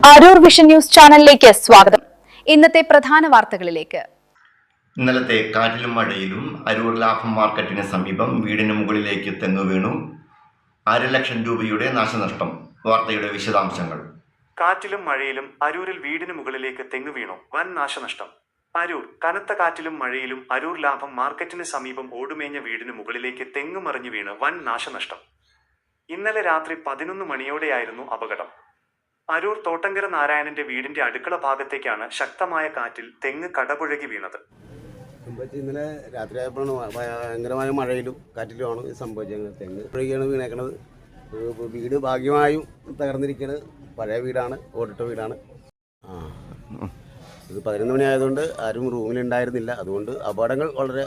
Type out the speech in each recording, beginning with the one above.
Aroor vision news ചാനലിലേക്ക് സ്വാഗതം. ഇന്നത്തെ പ്രധാന വാർത്തകളിലേക്ക്. ഇന്നലത്തെ കാറ്റിലും മഴയിലും അരൂർ ലാഭം മാർക്കറ്റിന് സമീപം വീടിന് മുകളിലേക്ക് തെങ്ങ് വീണു. 1.5 ലക്ഷം രൂപയുടെ നാശനഷ്ടം. വാർത്തയുടെ വിശദാംശങ്ങൾ. കാറ്റിലും മഴയിലും അരൂരിൽ വീടിന് മുകളിലേക്ക് തെങ്ങ് വീണു. വൻ നാശനഷ്ടം. അരൂർ. കനത്ത കാറ്റിലും മഴയിലും അരൂർ ലാഭം മാർക്കറ്റിന് സമീപം ഓടുമേഞ്ഞ വീടിന് മുകളിലേക്ക് തെങ്ങ് മറിഞ്ഞു വീണ് വൻ നാശനഷ്ടം. ഇന്നലെ രാത്രി 11 മണിയോടെയായിരുന്നു അപകടം. അരൂർ തോട്ടങ്കര നാരായണന്റെ വീടിന്റെ അടുക്കള ഭാഗത്തേക്കാണ് ശക്തമായ കാറ്റിൽ തെങ്ങ് കടപുഴകി വീണത്. ഇന്നലെ രാത്രിയായപ്പോഴാണ് ഭയങ്കരമായ മഴയിലും കാറ്റിലുമാണ് സംഭവിച്ചത്. തെങ്ങ് പുഴകിയാണ് വീണേക്കണത്. വീട് ഭാഗ്യമായും തകർന്നിരിക്കുന്നത്. പഴയ വീടാണ്, ഓടിട്ട വീടാണ്. ഇത് 11 മണി ആയതുകൊണ്ട് ആരും റൂമിലുണ്ടായിരുന്നില്ല. അതുകൊണ്ട് അപകടങ്ങൾ വളരെ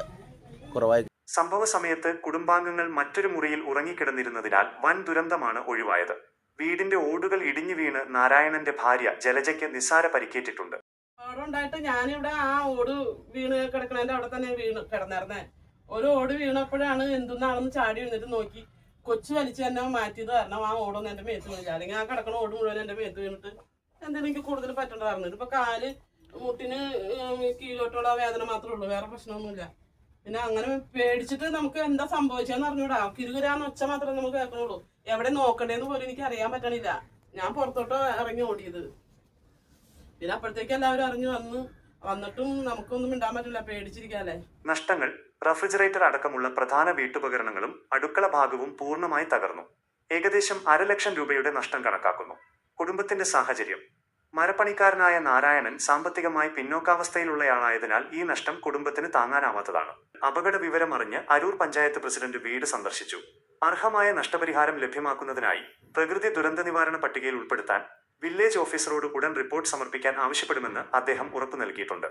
കുറവായി. സംഭവ സമയത്ത് കുടുംബാംഗങ്ങൾ മറ്റൊരു മുറിയിൽ ഉറങ്ങിക്കിടന്നിരുന്നതിനാൽ വൻ ദുരന്തമാണ് ഒഴിവായത്. വീടിന്റെ ഓടുകൾ ഇടിഞ്ഞു വീണ് നാരായണന്റെ ഭാര്യ ജലജയ്ക്ക് നിസ്സാര പരിക്കേറ്റിട്ടുണ്ട്. ഓടുണ്ടായിട്ട് ഞാനിവിടെ ആ ഓട് വീണ് കിടക്കണതിന്റെ അവിടെ തന്നെ കിടന്നിരുന്നേ. ഒരു ഓട് വീണപ്പോഴാണ് എന്തെന്നാണെന്ന് ചാടി വീണിട്ട് നോക്കി. കൊച്ചു വലിച്ച് തന്നെ മാറ്റിയത് കാരണം ആ ഓടൊന്നും എന്റെ മേത്ത് വീണില്ല. അല്ലെങ്കിൽ ആ കിടക്കണ ഓട് മുഴുവൻ എന്റെ മേത്ത് വീണിട്ട് എന്തെങ്കിലും എനിക്ക് കൂടുതൽ പറ്റേണ്ടതായിരുന്നു. ഇതിപ്പോ കാല് മുട്ടിന് കീഴോട്ടുള്ള വേദന മാത്രമേ ഉള്ളൂ, വേറെ പ്രശ്നമൊന്നുമില്ല. പിന്നെ അങ്ങനെ പേടിച്ചിട്ട് നമുക്ക് എന്താ സംഭവിച്ചതെന്ന് അറിഞ്ഞൂടാ. കിരുകിരാന്ന് ഒച്ച മാത്രമേ നമുക്ക് കേൾക്കണുള്ളൂ. എവിടെ നോക്കണ്ടേന്ന് പോലും എനിക്ക് അറിയാൻ പറ്റണില്ല. ഞാൻ പുറത്തോട്ട് ഇറങ്ങി ഓടിയത്. പിന്നെ അപ്പോഴത്തേക്ക് എല്ലാവരും അറിഞ്ഞു വന്നിട്ടും നമുക്കൊന്നും മിണ്ടാൻ പറ്റില്ല, പേടിച്ചിരിക്കാല്ലേ. നഷ്ടങ്ങൾ. റെഫ്രിജറേറ്റർ അടക്കമുള്ള പ്രധാന വീട്ടുപകരണങ്ങളും അടുക്കള ഭാഗവും പൂർണ്ണമായി തകർന്നു. ഏകദേശം 1.5 ലക്ഷം രൂപയുടെ നഷ്ടം കണക്കാക്കുന്നു. കുടുംബത്തിന്റെ സാഹചര്യം. മരപ്പണിക്കാരനായ നാരായണൻ സാമ്പത്തികമായി പിന്നോക്കാവസ്ഥയിലുള്ളയാളായതിനാൽ ഈ നഷ്ടം കുടുംബത്തിന് താങ്ങാനാവാത്തതാണ്. അപകട വിവരം അറിഞ്ഞ് അരൂർ പഞ്ചായത്ത് പ്രസിഡന്റ് വീട് സന്ദർശിച്ചു. അർഹമായ നഷ്ടപരിഹാരം ലഭ്യമാക്കുന്നതിനായി പ്രകൃതി ദുരന്ത നിവാരണ പട്ടികയിൽ ഉൾപ്പെടുത്താൻ വില്ലേജ് ഓഫീസറോട് ഉടൻ റിപ്പോർട്ട് സമർപ്പിക്കാൻ ആവശ്യപ്പെടുമെന്ന് അദ്ദേഹം ഉറപ്പു നൽകിയിട്ടുണ്ട്.